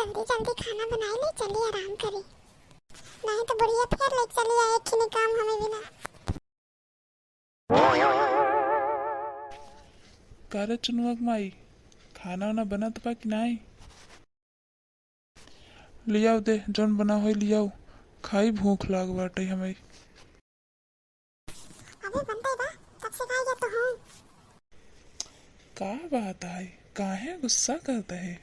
जल्दी जल्दी खाना बनाई ले, चली आराम करी, नहीं तो बढ़िया फिर ले चली आए खिने काम हमें बिना। कारे चुनुआ माई खाना वाना बना तो कि नहीं? लियाओ दे जौन बना हो लियाओ, खाई भूख लाग बाटे हमें। अबे बनते बा, तब से खाई तो हूँ। का बात है, काहे गुस्सा करता है?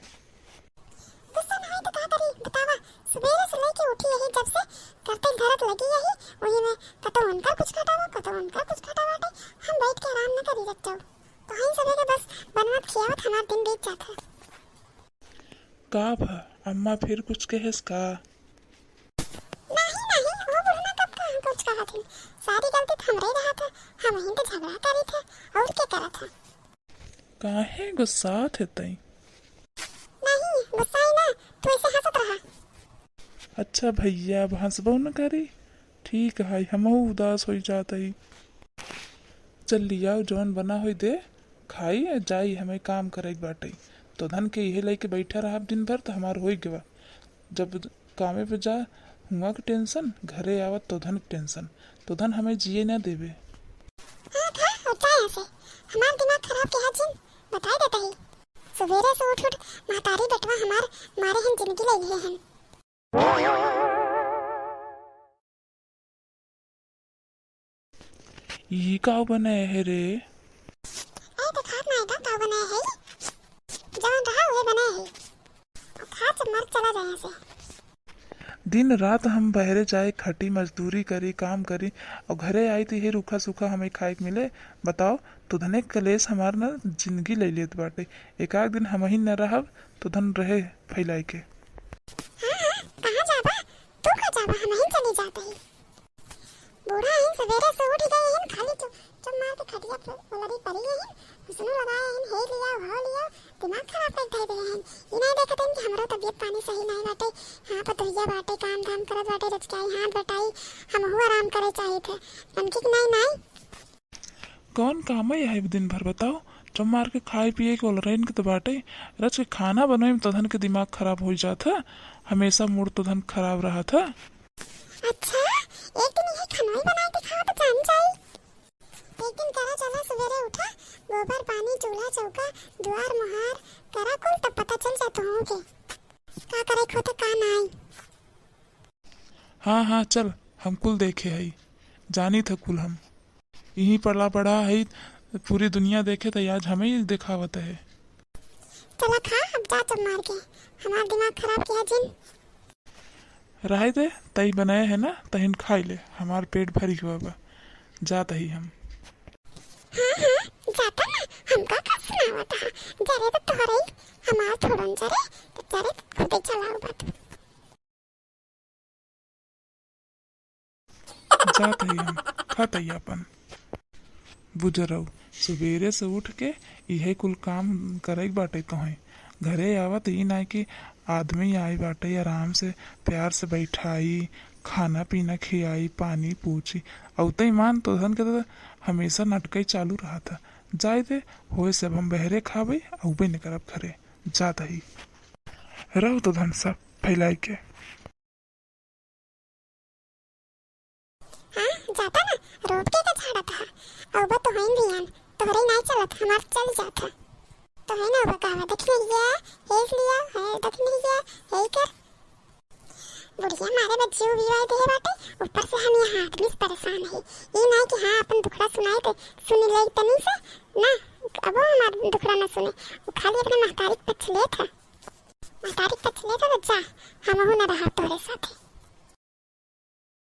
गुस्सा नहीं तो का करी बतावा। सवेरे से लेके उठी यही जब से करते घरत लगी यही, वही में कतो उनका कुछ खटावा हम बैठ के आराम न करी रख जाओ, तो हम सवेरे बस बनवत खियावत हमार दिन बीत जाता। का भा अम्मा फिर कुछ कहेस का? नहीं वो बुढ़ना कब कहाँ कुछ कहा थी, सारी गलती तो हमरे रहा था, हम ही तो झगड़ा करी थे और क्या करा था। काहे गुस्सा थे तई? नहीं गुस्सा ही ना, तू ऐसे हंसत रहा। अच्छा भैया अब हंसबो न करी, ठीक है हमहू उदास हो जाता ही। चल लियाओ जौन बना हो दे, खाई जाई हमें काम करे बाटे। तो धन के यही लेके बैठा रहा दिन भर तो हमार हो गवा। जब कामे पे जा हुआ के टेंशन, घरे आवत तो धन के टेंशन, तो धन हमें जिए ना देवे। हाँ था होता है ऐसे, हमार दिमाग खराब के जिन बता देता ही। सवेरे से उठ महतारी बेटवा हमार मारे हम जिंदगी ले लिए हैं। ये का बनाए है रे? ऐ तो खात ना आएगा का बनाया है, जवान रहा हुए बनाया है, और खा जब मर चला जाए ऐसे। दिन रात हम बहरे जाए खटी मजदूरी करी काम करी और घरे आई तो ये रूखा सूखा हमें खाए के मिले। बताओ तो धने कलेश हमार न जिंदगी ले लेत बाटे। एक आध दिन हम ही न रहब तो धन रहे फैलाई के। हाँ कहाँ जाबा, तू का जाबा, हम ही चली जाते ही। बूढ़ा है सवेरे से उठ गए हैं, खाली चुप मार के खटिया पे लड़ी पड़ी है, उसने लगाया है हे लिया हो लिया, दिमाग खराब कर दे रहे हैं। ये नहीं देखते हैं कि हमारा तबीयत पानी सही नहीं बाटे, हाँ पतोहिया बाटे काम धाम करत बाटे, रचकाई हाथ बटाई हम हुआ आराम करे चाहिए थे, नमकी नहीं कौन काम है दिन भर बताओ? जब मार के खाए पिए के ओलरेन के तो बाटे, रच के खाना बनाए में तो धन के दिमाग खराब हो जाता, हमेशा मूड तो धन खराब रहा था। अच्छा एक दिन ये खाना बनाए के खाओ तो जान जाए। एक दिन करा चला सवेरे उठा, गोबर पानी चूल्हा चौका द्वार मुहार करा कुल, तब पता चल जाता हूँ के का करे खो तो का नहीं। हाँ चल हम कुल देखे है, जानी था कुल हम यही पड़ा पड़ा है, पूरी दुनिया देखे तो आज हमें ही दिखावत है। चला खा अब जा चुप मार के, हमारा दिमाग खराब किया जिन। रहे दे तई बनाए है ना तहिन खाई ले, हमार पेट भरी हुआ बा, जाता ही हम। हाँ जाता ना, हमका का सुनावत है, जरे तो तोरे हमार थोड़न जरे तो जरे खुद ही चलाओ बात। जाता ही हम खाता ही अपन बुजरऊ। सवेरे से उठ के यही कुल काम करे बाटे तो है, घरे आवत ही ना कि आदमी आई बाटे आराम से प्यार से बैठाई, खाना पीना खियाई, पानी पूछी, औते मान तो धन के तो हमेशा नाटक चालू रहा था। जाए दे होए सब हम बहरे खाबे औबे न करब घरे, जाता ही रहो तो धन सब फैलाई के। हाँ जाता ना, रोड के का झाड़ा था, अब तो हैं दियान तोरे नहीं चलत हमार चल जाता, तो है ना वो कहावत देखने लिया हेज लिया है देखने लिया हे कर। बुढ़िया मारे बच्चे विवाह दे बाटे, ऊपर से हम यहाँ आदमी से परेशान है, ये नहीं कि हाँ अपन दुखड़ा सुनाए थे सुनी ले तनी से ना, अब वो हमारा दुखड़ा न सुने, वो खाली अपने महतारी पक्ष ले था, महतारी पक्ष ले था तो जा हम हो न रहा तोरे साथे।